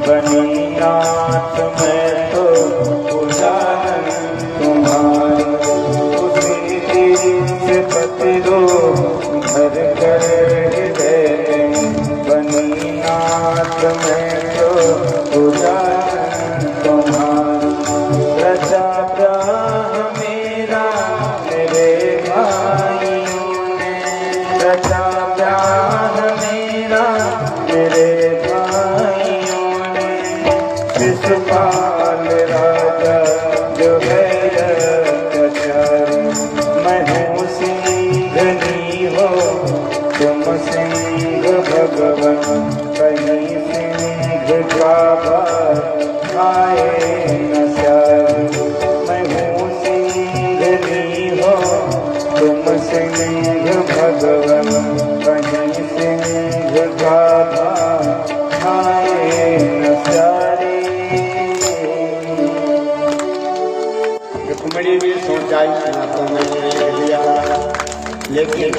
बनी नाथ मैं तो उदाहरण तुम्हारी, उसी से पतिरो भर कर हृदय में, बनी नाथ मैं तो उदाहरण तुम्हारी। रचा ब्याह मेरा मेरे भाइयों ने, रचा ब्याह मेरा मेरे भाइयों ने, शिशुपाल राजा जो है अत्याचारी, मैं हूँ सिंघनी हो तुम सिंह भगवन, कहीं सिंह का भार आए न स्यारी, मैं हूँ सिंघनी हो तुम सिंह भगवन, कहीं सिंह का भार आए न स्यारी। रुक्मिणी भी सोचाई तो मैंने लिख लिया, लेकिन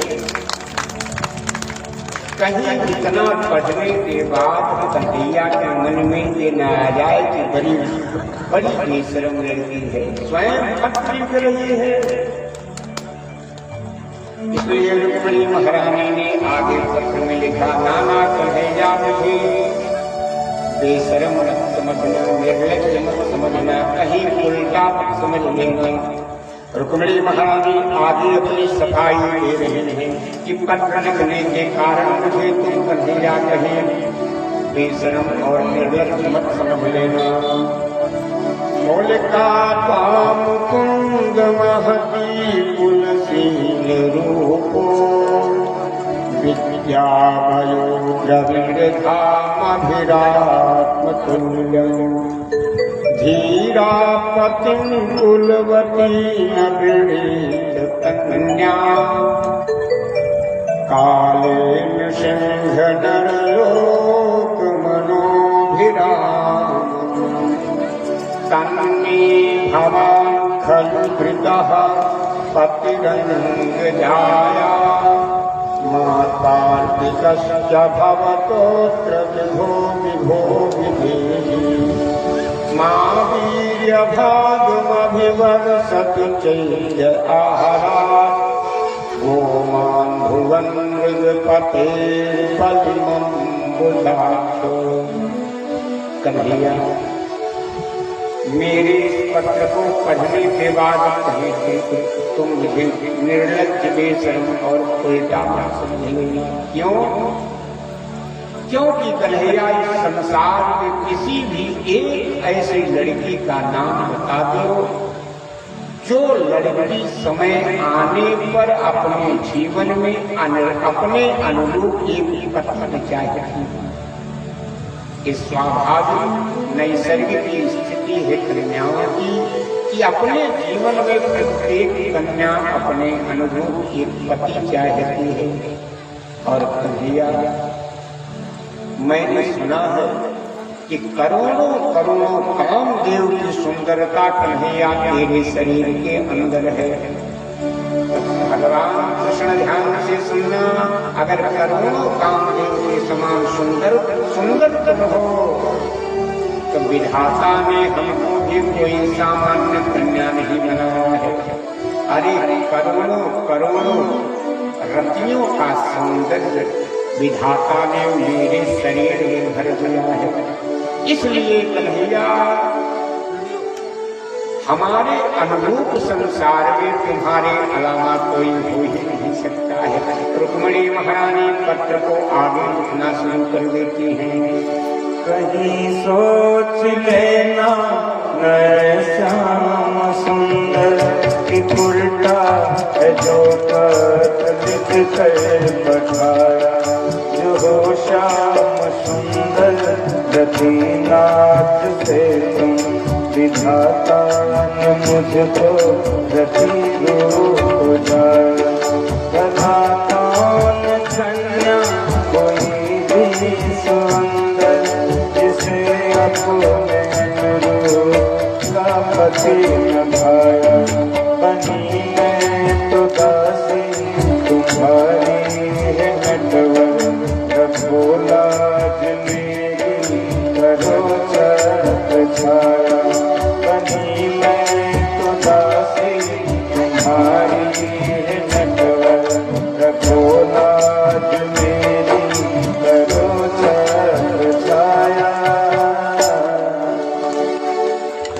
कहीं इतना पढ़ने के बाद कन्हैया के मन में ये न आ जाए कि बड़ी बड़ी बेशरम लड़की है, स्वयं पत्र लिख रही है। इसलिए रुक्मिणी महारानी ने आगे पत्र में लिखा, नाना कन्हैया मुझे बेशरम मत समझना, निर्लज्ज मत समझना, कहीं उल्टा मत समझ लेना। रुक्मिणी महारानी आगे अपनी सफाई दे रहे हैं कि पत्र लिखने के कारण मुझे तुम कन्हैया कहीं बेशरम और निर्लज्ज मत समझ लेना। मौलिका पाम कुंद महती कुलशील रूपो, विद्या भयो द्रविड़ धाम अभिरात्म तुल्यम, धीरा पतिं कुलवती न पीड़ित कन्या, कालेन सिंह नरलोक मनोभिराम, तन्मे भवान् खलु धृतः पतिरंग जाया, मातार्पितश्च भवतोऽत्र विभो विभो विधेहि, मां वीर्यभागमभिवर्षतु चैल आहारात्, गोमान् भुवन् मृगपते बलिमं बुधातो। कन्हैया, मेरे इस पत्र को पढ़ने के बाद कहे तुम मुझे निर्लज्ज बेशरम और उल्टा मत समझ लेना। क्यों? क्योंकि कन्हैया इस संसार में किसी भी एक ऐसी लड़की का नाम बता दो जो लड़की समय आने पर अपने जीवन में अपने अनुरूप एक पत्नी चाहेगी। इस स्वाभाविक नैसर्गिक स्थिति है कन्याओं की कि अपने जीवन में प्रत्येक कन्या अपने अनुरूप एक पति चाहती है। और कन्हैया, मैंने सुना है कि करोड़ों करोड़ों कामदेव की सुंदरता कन्हैया तेरे शरीर के अंदर है। भगवान कृष्ण ध्यान से सुनना, अगर करोड़ों कामदेव के समान सुंदर सुंदर तुम हो तो विधाता ने हमको भी कोई सामान्य कन्या नहीं बनाया है। अरे करोड़ों करोड़ों रतियों का सौंदर्य विधाता ने मेरे शरीर में भर दिया है। इसलिए कन्हैया, हमारे अनुरूप संसार में तुम्हारे अलावा कोई हो ही नहीं सकता है। रुक्मिणी महारानी पत्र को आगे लिखना शुरू कर देती हैं। कहीं सोच लेना नए श्याम सुंदर की उल्टा है जो लिख कर पठाया, जो हो श्याम सुंदर रतिनाथ से तुम विधाता ने मुझको रति हो जाया। कथा कौन कन्या कोई भी सुंदर जिसे अपने का पति न भाया। बनी मैं तो दासी तुम्हारी है नटवर, रखो लाज मेरी करो छत्र छाया। बनी मैं तो दासी तुम्हारी है नटवर, रखो लाज मेरी करो छत्र छाया।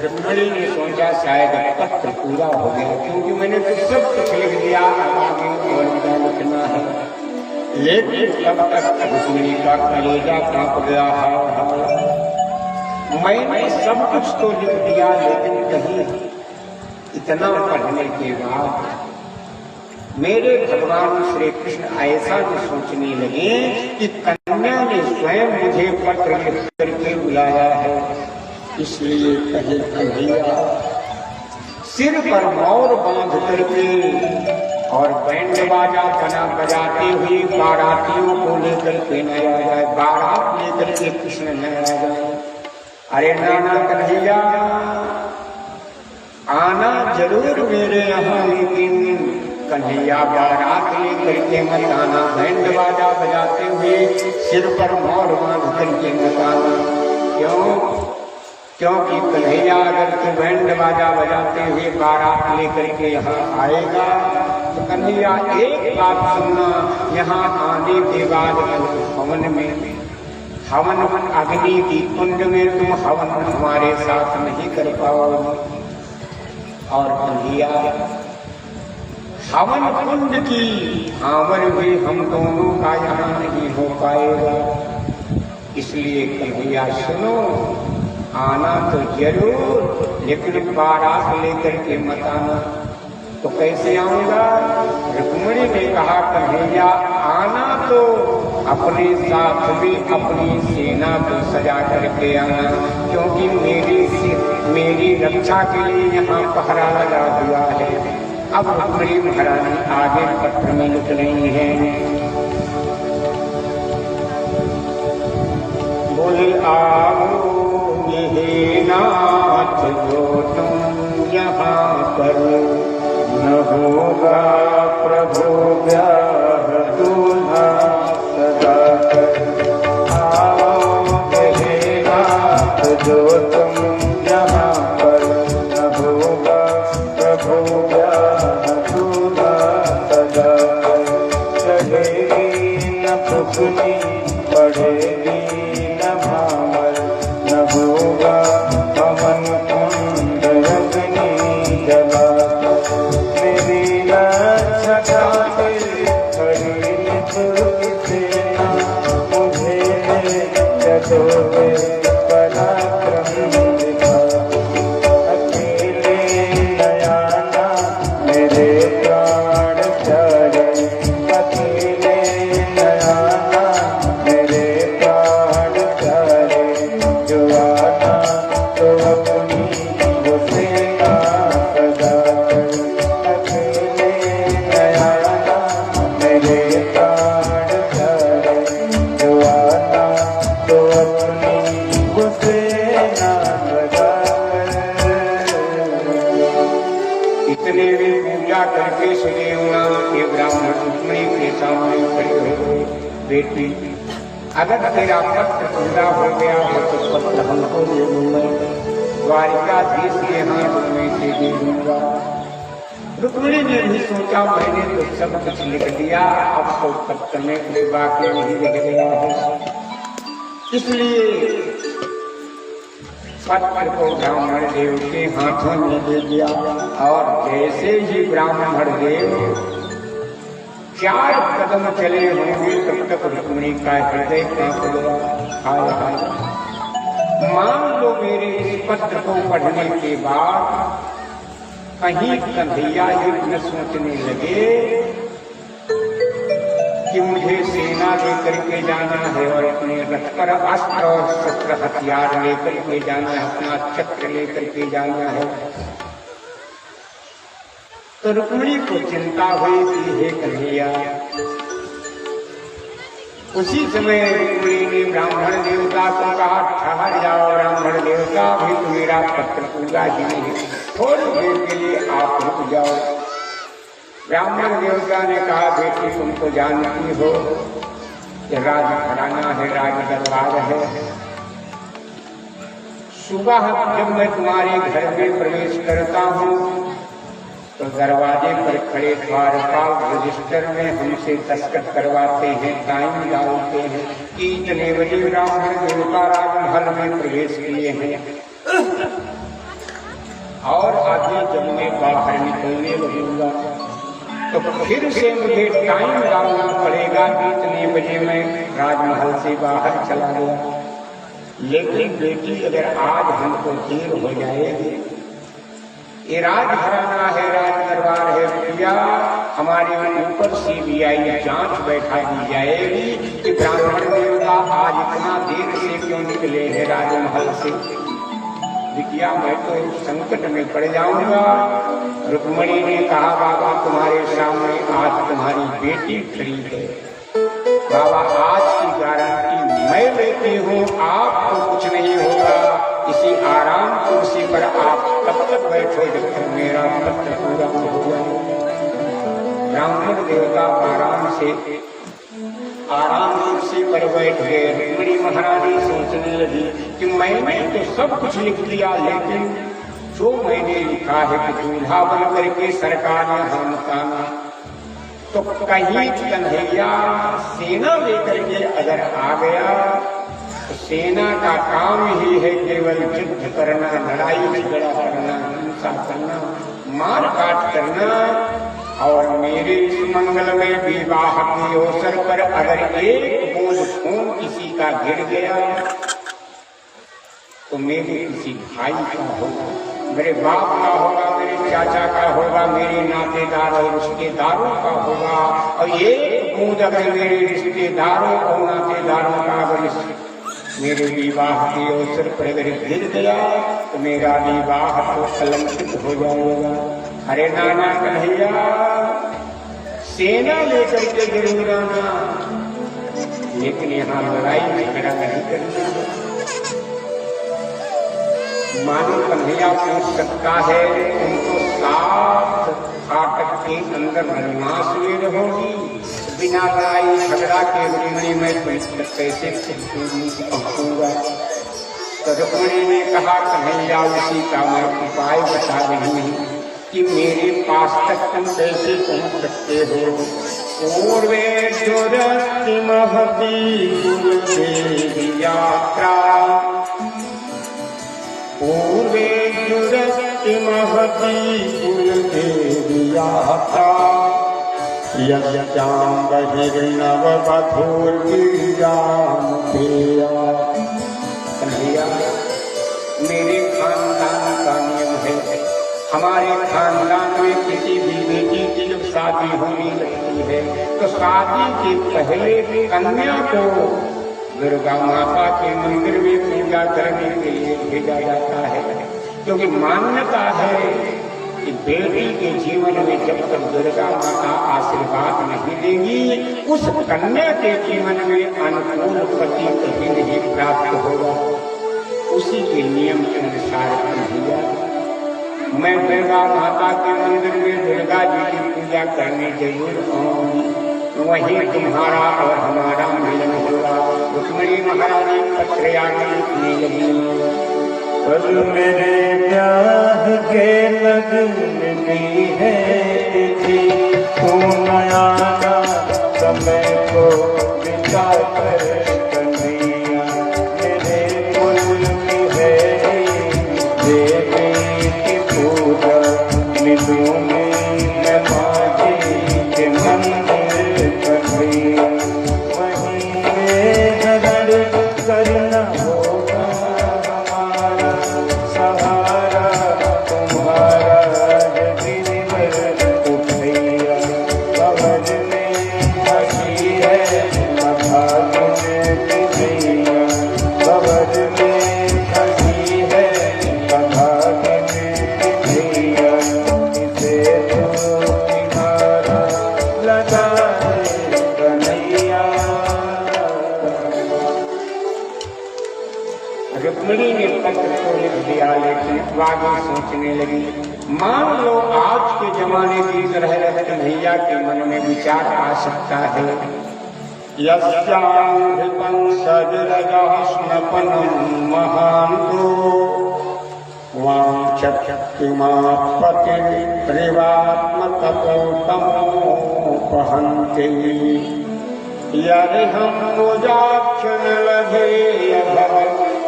रुक्मिणी ने सोचा शायद पत्र पूरा हो गया, क्योंकि मैंने तो सब कुछ लिख दिया, अब आगे और क्या लिखना है। लेकिन तब तक रुक्मिणी का कलेजा कांप गया। मैंने सब कुछ तो लिख दिया, लेकिन कहीं इतना पढ़ने के बाद मेरे भगवान श्री कृष्ण ऐसा भी सोचने लगे कि कन्या ने स्वयं मुझे पत्र लिख करके बुलाया है, इसलिए कहीं कन्हैया सिर पर मोर बांध करके और बैंड बाजा बना बजाते हुए बारातियों को लेकर के न आ जाए, बारात लेकर के कृष्ण न आ जाए। अरे नाना कन्हैया, आना जरूर मेरे यहाँ, लेकिन कन्हैया बारात लेकर के मत आना, बैंड बाजा बजाते हुए सिर पर मोर बांध करके मत आना। क्यों? क्योंकि कन्हैया अगर तू बैंड बाजा बजाते हुए बारात लेकर के यहाँ आएगा तो कन्हैया एक बात सुनना, यहाँ आने के बाद हवन में हवन अग्नि की कुंड में तुम हवन हमारे साथ नहीं कर पाओगे। और कन्हैया हवन कुंड की आवर भी हम दोनों का यहाँ नहीं हो पाएगा, इसलिए कन्हैया सुनो, आना तो जरूर, लेकिन बारात लेकर के मत आना। तो कैसे आऊंगा? रुक्मिणी ने कहा कन्हैया आना तो अपने साथ भी अपनी सेना को सजा करके आना, क्योंकि मेरी रक्षा के लिए यहाँ पहरा लगा हुआ है। अब रुक्मिणी महारानी आगे पत्र में लिख रही है, बोले आओ ये नाथ जो तुम यहाँ पर, न होगा प्रभु ब्याह दूल्हा सदा कर। आओ हे नाथ जो तुम यहाँ पर, न होगा प्रभु ब्याह दूल्हा सदा कर। चढ़ेगी न फुकनी पड़ेगी न भामर, न होगा पवन कुंड अग्नि जला। मेरी रक्षा खातिर खड़ी सेना, मुझे जदोगे पराक्रम दिखा। अकेले नयाना मेरे प्राण प्यारे, अकेले नयाना मेरे प्राण प्यारे। जो आना तो अपनी वो सेना सजा कर, अकेले नयाना मेरे प्राण प्यारे। जो आना तो अपनी वो सेना सजा कर। इतने भी पूजा करके सुदेवनाम के ब्राह्मण रुक्मिणी के सामने खड़े हुए, बेटी अगर तेरा पत्र पूरा हो गया हो तो पत्र हमको दे दूंगा, द्वारिकाधीश के हाथ में से दे दूंगा। रुक्मिणी ने भी सोचा मैंने तो सब कुछ लिख दिया, अब तो पत्र में कुछ बाकी नहीं रह गया है, इसलिए पत्र को ब्राह्मण देव के हाथों में दे दिया। और जैसे ही ब्राह्मण देव 4 कदम चले होंगे तब तक रुक्मिणी का हृदय कांप गया। हाय हाय, मान लो मेरे इस पत्र को पढ़ने के बाद कहीं कन्हैया ये न सोचने लगे कि मुझे सेना लेकर के जाना है और अपने रथ पर अस्त्र और शस्त्र हथियार लेकर के जाना है, अपना चक्र लेकर के जाना है। तो रुक्मिणी को चिंता हुई कि हे कन्हैया। उसी समय रुक्मिणी ने ब्राह्मण देवता को कहा ठहर जाओ ब्राह्मण देवता, भी तो मेरा पत्र पूरा ही नहीं, थोड़ी देर के लिए आप रुक जाओ। ब्राह्मण देवता ने कहा बेटी तुम तो जानती हो कि राज घराना है, राज दरबार है, सुबह जब मैं तुम्हारे घर में प्रवेश करता हूँ तो दरवाजे पर खड़े द्वारपाल रजिस्टर में हमसे दस्तखत करवाते हैं, टाइम डालते हैं कि इतने बजे ब्राह्मण देवता राजमहल में प्रवेश किए हैं। और आगे जब मैं बाहर निकलने लगूंगा तो फिर से मुझे टाइम डालना पड़ेगा कि इतने बजे मैं राजमहल से बाहर चला गया। लेकिन बेटी, अगर आज हमको देर हो जाएगी, ये राजघराना है, राज दरबार है भैया, हमारे ऊपर CBI जांच बैठा दी जाएगी कि ब्राह्मण देवता आज इतना देर से क्यों निकले हैं राजमहल से। बिटिया, मैं तो संकट में पड़ जाऊंगा। रुक्मणी ने कहा, बाबा तुम्हारे सामने आज तुम्हारी बेटी खड़ी है, बाबा आज की गारंटी मैं लेती हूँ, आपको कुछ नहीं होगा। इसी आराम कुर्सी पर आप तब तक बैठो जब तक मेरा पत्र पूरा हो जाए। ब्राह्मण देवता आराम कुर्सी पर बैठ गए। रुक्मिणी महारानी सोचने लगी कि मैंने तो सब कुछ लिख दिया, लेकिन जो मैंने लिखा है कि दूल्हा बन करके सरकार ने हम ताना, तो कहीं कन्हैया सेना लेकर के अगर आ गया तो सेना का काम ही है केवल युद्ध करना, लड़ाई झगड़ा करना, हिंसा करना, मार काट करना। और मेरे इस मंगल में विवाह के अवसर पर अगर एक बूंद खून किसी का गिर गया तो मेरे किसी भाई का होगा, मेरे बाप का होगा, मेरे चाचा का होगा, मेरे नातेदार और रिश्तेदारों का होगा। और एक बूंद अगर मेरे रिश्तेदारों और नातेदारों का अगर मेरे विवाह के अवसर पर अगर गिर गया तो मेरा विवाह तो कलंकित हो जाएगा। अरे नाना कन्हैया, सेना लेकर के जरूर आना, लेकिन यहाँ लड़ाई झगड़ा नहीं करना। मानो कन्हैया पूछ सकता है, तुमको 7 फाटक के अंदर वनवास में रहोगी, बिना लड़ाई झगड़ा के रुक्मिणी में कैसे पहुंचूंगा। तो रुक्मिणी ने कहा, कन्हैया उसी का मैं उपाय बता रही हूँ कि मेरे पास तक तुम कैसे पहुंच सकते हो। पूर्वे जुरति महती गुरुदेवी यात्रा, पूर्वे जुरति महती गुरुदेवी यात्रा, यस्यां बहिर्नव बधूर्गिरिजां प्रिया। कन्हैया, मेरे खानदान का नियम है, हमारे खानदान में किसी भी बेटी की जब शादी होने लगती है तो शादी के पहले कन्या को दुर्गा माता के मंदिर में पूजा करने के लिए भेजा जाता है, क्योंकि मान्यता है कि बेटी के जीवन में जब तक दुर्गा माता आशीर्वाद नहीं देगी, उस कन्या के जीवन में अनुकूल पति कभी नहीं प्राप्त होगा। उसी के नियम के अनुसार कन्हैया, मैं दुर्गा माता के मंदिर में दुर्गा जी की पूजा करने जरूर आऊंगी, वहीं तुम्हारा और हमारा मिलन होगा। रुक्मिणी महारानी पत्र आगे लिखने लगी, कल मेरे ब्याह के लगन की है तिथि, तू नया समय को बिता कर कन्हैया, मेरे कुल की है देवी की पूजा, निधु में माझी के मंदिर कन्हैया, वहीं झगड़ करना होगा हमारा सहारा, तुम्हारा गिरवर उठैया, कवच में हंसी है मथा में पिसैया, कवच में हंसी है मथा में पिसैया, इसे तो किनारा लगा कन्हैया। रुक्मिणी ने पत्र को लिख दिया, लेकिन आगे सोचने लगी, मान लो आज के जमाने की तरह कन्हैया के मन में विचार आ सकता है, यस्यां स्नपनम महान्तो वाञ्छत्युमापति त्रिवात्मतपोतमोपहन्ति यदिहं मुजाक्षन लभे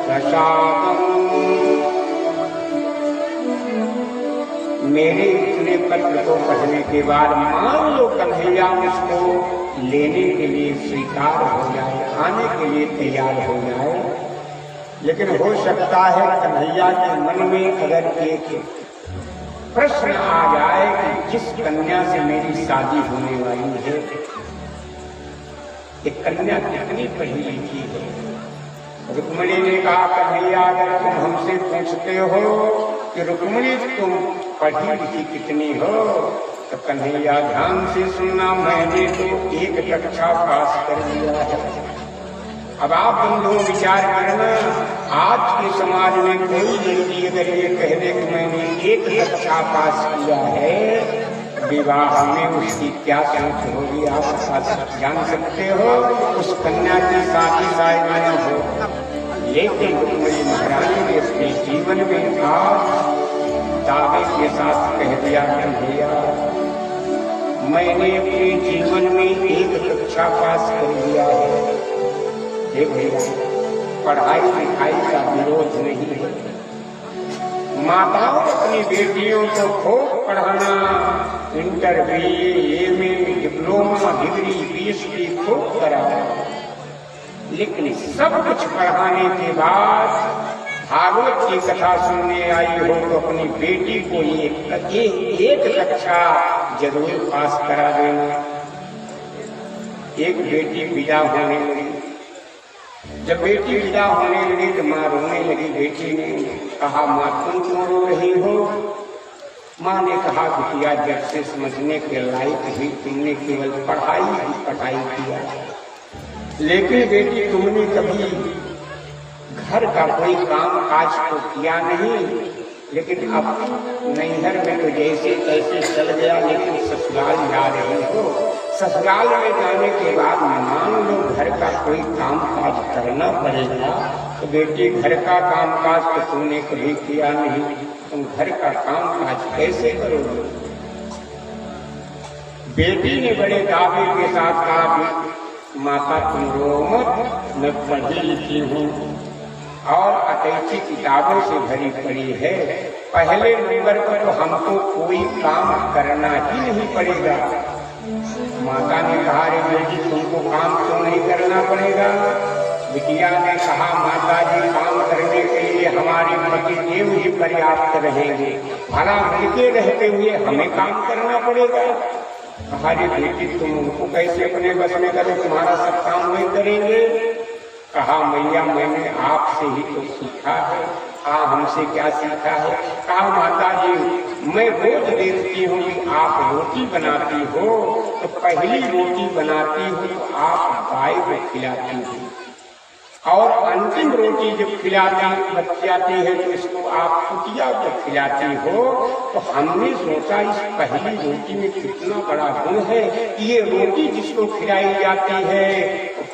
प्रसादम्। मेरे इतने पत्र को पढ़ने के बाद मान लो कन्हैया मुझको लेने के लिए स्वीकार हो जाए, आने के लिए तैयार हो जाए, लेकिन हो सकता है कन्हैया के मन में अगर एक प्रश्न आ जाए कि जिस कन्या से मेरी शादी होने वाली है, एक कन्या कितनी पढ़ी लिखी है। रुक्मिणी ने कहा कन्हैया अगर तुम हमसे पूछते हो कि रुक्मिणी तुम पढ़ी लिखी कितनी हो, तो कन्हैया ध्यान से सुनना, मैंने तो 1 कक्षा पास कर लिया है। अब आप बंधु विचार करना, आज के समाज में कोई लड़की अगर ये कह दे कि मैंने 1 कक्षा पास किया है, विवाह में उसकी क्या सोच होगी आप जान सकते हो। उस कन्या की शादी शायद न हो, लेकिन रुक्मिणी महारानी ने अपने जीवन में आज दावे के साथ कह दिया कन्हैया मैंने अपने जीवन में 1 कक्षा पास कर लिया है। हे भैया, पढ़ाई लिखाई का विरोध नहीं है। माताओं अपनी बेटियों को खूब पढ़ाना, इंटर BA में डिप्लोमा डिग्री PhD खूब कराना, लेकिन सब कुछ पढ़ाने के बाद भागवत की कथा सुनने आई हो तो अपनी बेटी को एक कक्षा जरूर पास करा देना। एक बेटी विदा होने लगी, जब बेटी विदा होने लगी तो माँ रोने लगी। बेटी ने कहा माँ तुम क्यों रो रही हो? माँ ने कहा बिटिया जब से समझने के लायक ही तुमने केवल पढ़ाई ही पढ़ाई किया, लेकिन बेटी तुमने कभी घर का कोई काम काज तो किया नहीं। लेकिन अब नैहर में तो जैसे तैसे चल गया, लेकिन ससुराल जा रही हो, ससुराल में जाने के बाद मान लो घर का कोई काम काज करना पड़ेगा। तो बेटी घर का काम काज तो तुमने कभी किया नहीं, तुम घर का काम काज कैसे करोगे? बेटी ने बड़े दावे के साथ कहा माता तुम रो मत, मैं पढ़ी लिखी हूँ और अटैची किताबों से भरी पड़ी है। पहले नंबर पर तो हमको कोई काम करना ही नहीं पड़ेगा। माता ने कहा रे बेटी तुमको काम क्यों नहीं करना पड़ेगा? बिटिया ने कहा माता जी काम करने के लिए हमारे पति देव ही पर्याप्त रहेंगे, भला मिलके रहते हुए हमें काम करना पड़ेगा। कहा रे बेटी तुम उनको कैसे अपने बस में करो, तुम्हारा सब काम वही करेंगे। कहा मैया मैंने आपसे ही तो सीखा है। कहा हमसे क्या सीखा है? कहा माता जी मैं रोज देखती हूँ कि आप रोटी बनाती हो, तो पहली रोटी बनाती हो तो आप गाय को खिलाती हो, और अंतिम रोटी जब खिलाती बच जाती है तो इसको आप कुटिया को खिलाती हो। तो हमने सोचा इस पहली रोटी में कितना बड़ा गुण है। ये रोटी जिसको खिलाई जाती है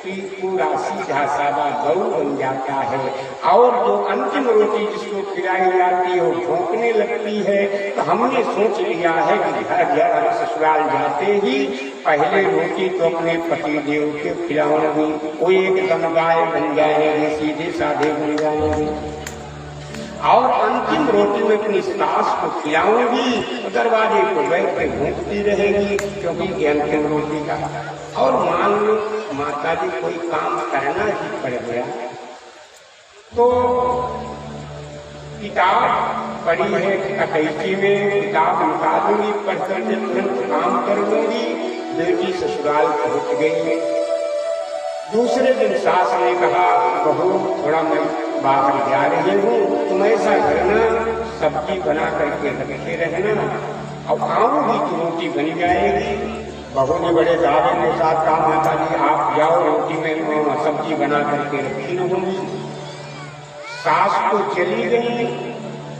पूरा सीधा सादा गौ बन जाता है, और जो अंतिम रोटी जिसको खिलाई जाती है वो भौंकने लगती है। तो हमने सोच लिया है कि घर हम ससुराल जाते ही पहले रोटी तो अपने पति देव के खिलाऊंगी, वो एकदम गाय बन जाएंगे, सीधे साधे बन जाएंगे, और अंतिम रोटी में अपनी सास को खिलाऊंगी, दरवाजे को बैठ के भूखती रहेगी क्योंकि अंतिम रोटी का। और मान लो माता जी कोई काम करना ही पड़ गया तो किताब पड़ी है अटैची में, किताब निकालूंगी, पढ़कर तुरंत काम कर लूंगी। बेटी ससुराल पहुंच गई। दूसरे दिन सास ने कहा बहू थोड़ा मैं बाहर जा रही हूँ, तुम ऐसा करना सब्जी बना करके रखे रहना, और आऊंगी तो रोटी बन जाएगी। बहू ने बड़े दावे के साथ कहा माता जी आप जाओ, रोटी में सब्जी बना करके रखी रहूंगी। सास तो चली गई।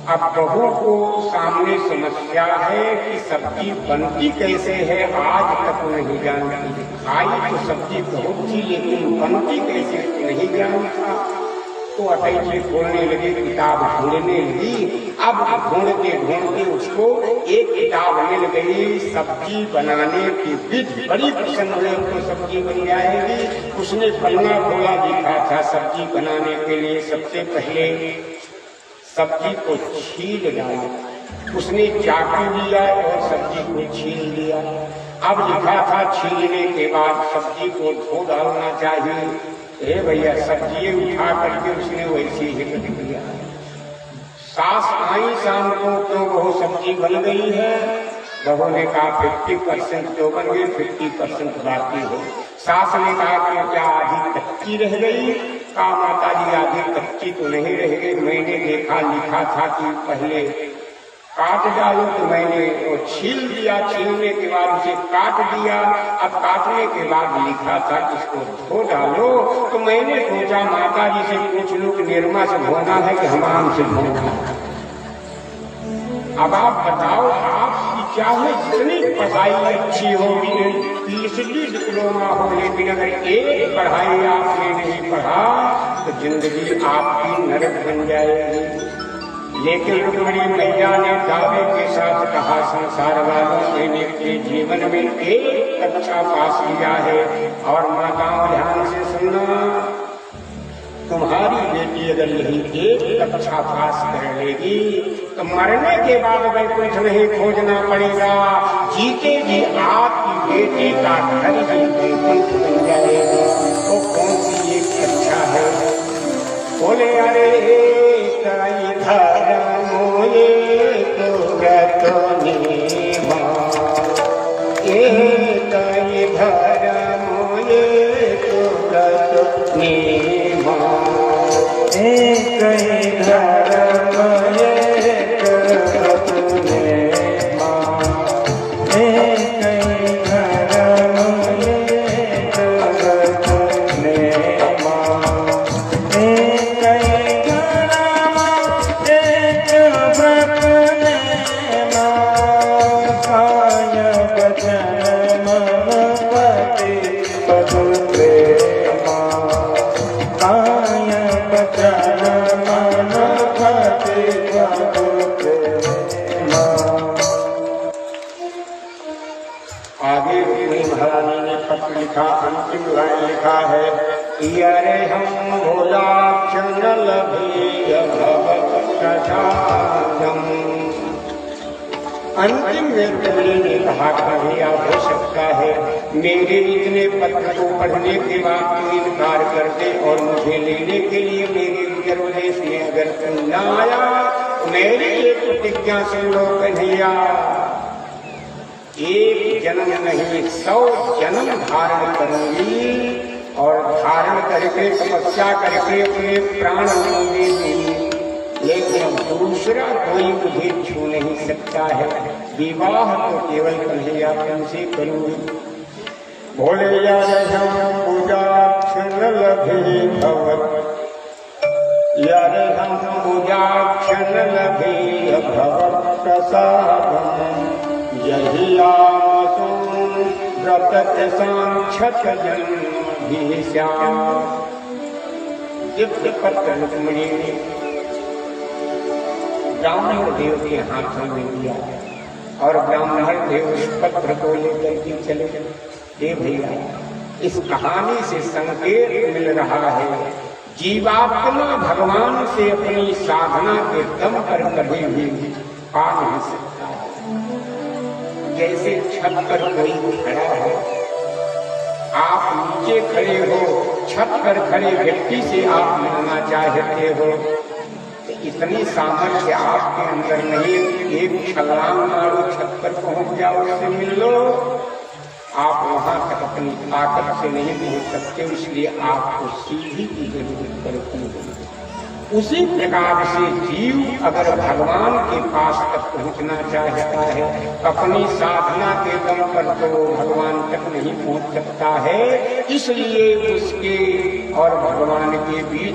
अब बहू को सामने समस्या है कि सब्जी बनती कैसे है, आज तक नहीं जानती। खाई तो सब्जी बहुत थी लेकिन बनती कैसे नहीं जानता। तो तो अटैच से खोलने लगे, किताब ढूंढने लगी। अब ढूंढते ढूंढते उसको एक किताब मिल गई, सब्जी बनाने की विधि। बड़ी पसंद हुई उसको, सब्जी बन जाएगी। उसने पन्ना खोला, दिखा था सब्जी बनाने के लिए सबसे पहले सब्जी को छील डाला। उसने चाकू लिया और सब्जी को छील लिया। अब लिखा था छीलने के बाद सब्जी को धो डालना चाहिए। भैया सब्जी उठा करके उसने वैसे ही रख दिया। सास आई शाम को तो वो सब्जी बन गई है। बहू ने कहा 50% तो बन गई, 50% बाकी हो। सास ने कहा कि क्या आधी कच्ची रह गई? कहा माता जी आधी कच्ची तो नहीं रह गई, मैंने देखा लिखा था कि पहले काट डालो, तो मैंने वो छील दिया। छीलने के बाद उसे काट दिया। अब काटने के बाद लिखा था कि इसको धो डालो, तो मैंने सोचा माता जी से पूछ लो कि निर्मा से धोना है कि हमाम से धोना है। अब आप बताओ, आपकी चाहे जितनी पढ़ाई अच्छी होगी, PhD डिप्लोमा हो, लेकिन अगर एक पढ़ाई आपने नहीं पढ़ा तो जिंदगी आपकी नरक बन जाएगी। लेकिन रुक्मिणी मैया ने दावे के साथ कहा, संसार वालों ने मेरे जीवन में एक कक्षा पास किया है। और माताओं ध्यान से सुनना, तुम्हारी बेटी अगर यही एक कक्षा पास कर लेगी तो मरने के बाद वैकुंठ नहीं खोजना पड़ेगा, जीते जी आपकी बेटी का घर ही वैकुंठ बन जाएगा। तो कौन सी एक कक्षा है? बोले अरे कई धर्मों ये तो निभा, कई धर्मों ये तो निभा, कई धर्म ये तो निभा, कई धर्म ये तो निभा, आगे रुक्मिणी महारानी ने पत्र लिखा, अंतिम लाइन लिखा है, यरे हम भोजाक्षण लभे प्रसादम। अंतिम में रुक्मिणी ने कहा, भैया हो सकता है मेरे इतने पत्र को पढ़ने के बाद तू इनकार कर दे और मुझे लेने के लिए मेरे उत्तर प्रदेश में अगर तुम न आया तो मेरी एक प्रतिज्ञा सुन लो कन्हैया, एक जन्म नहीं 100 जन्म धारण करूंगी और धारण करके तपस्या करके अपने प्राण दूंगी, लेकिन दूसरा कोई मुझे छू नहीं सकता है। विवाह तो केवल कन्हैया तुमसे करूंगी। भोले यार हम पूजाक्षण लभे भवत, यार हम पूजाक्षण लभे भवत प्रसादम, यही आसो व्रत सांक्षत जन्म भी श्याम। दिव्य पत्र रुक्मिणी ने ब्राह्मण देव के हाथों में दिया और ब्राह्मण देव उस पत्र को लेकर के चले गए। हे भैया, इस कहानी से संकेत मिल रहा है, जीवात्मा भगवान से अपनी साधना के दम पर कभी भी पा नहीं सकता। जैसे छत पर कोई खड़ा है, आप नीचे खड़े हो, छत पर खड़े व्यक्ति से आप मिलना चाहते हो, तो इतनी सामर्थ्य आपके अंदर नहीं, एक छलांग मारो, छत पर पहुंच जाओ, उससे मिल लो। आप वहां तक अपनी ताकत से नहीं पहुंच सकते, इसलिए आपको सीढ़ी की जरूरत पड़ती है। उसी प्रकार से जीव अगर भगवान के पास तक पहुंचना चाहता है, अपनी साधना के दम पर तो भगवान तक नहीं पहुंच सकता है। इसलिए उसके और भगवान के बीच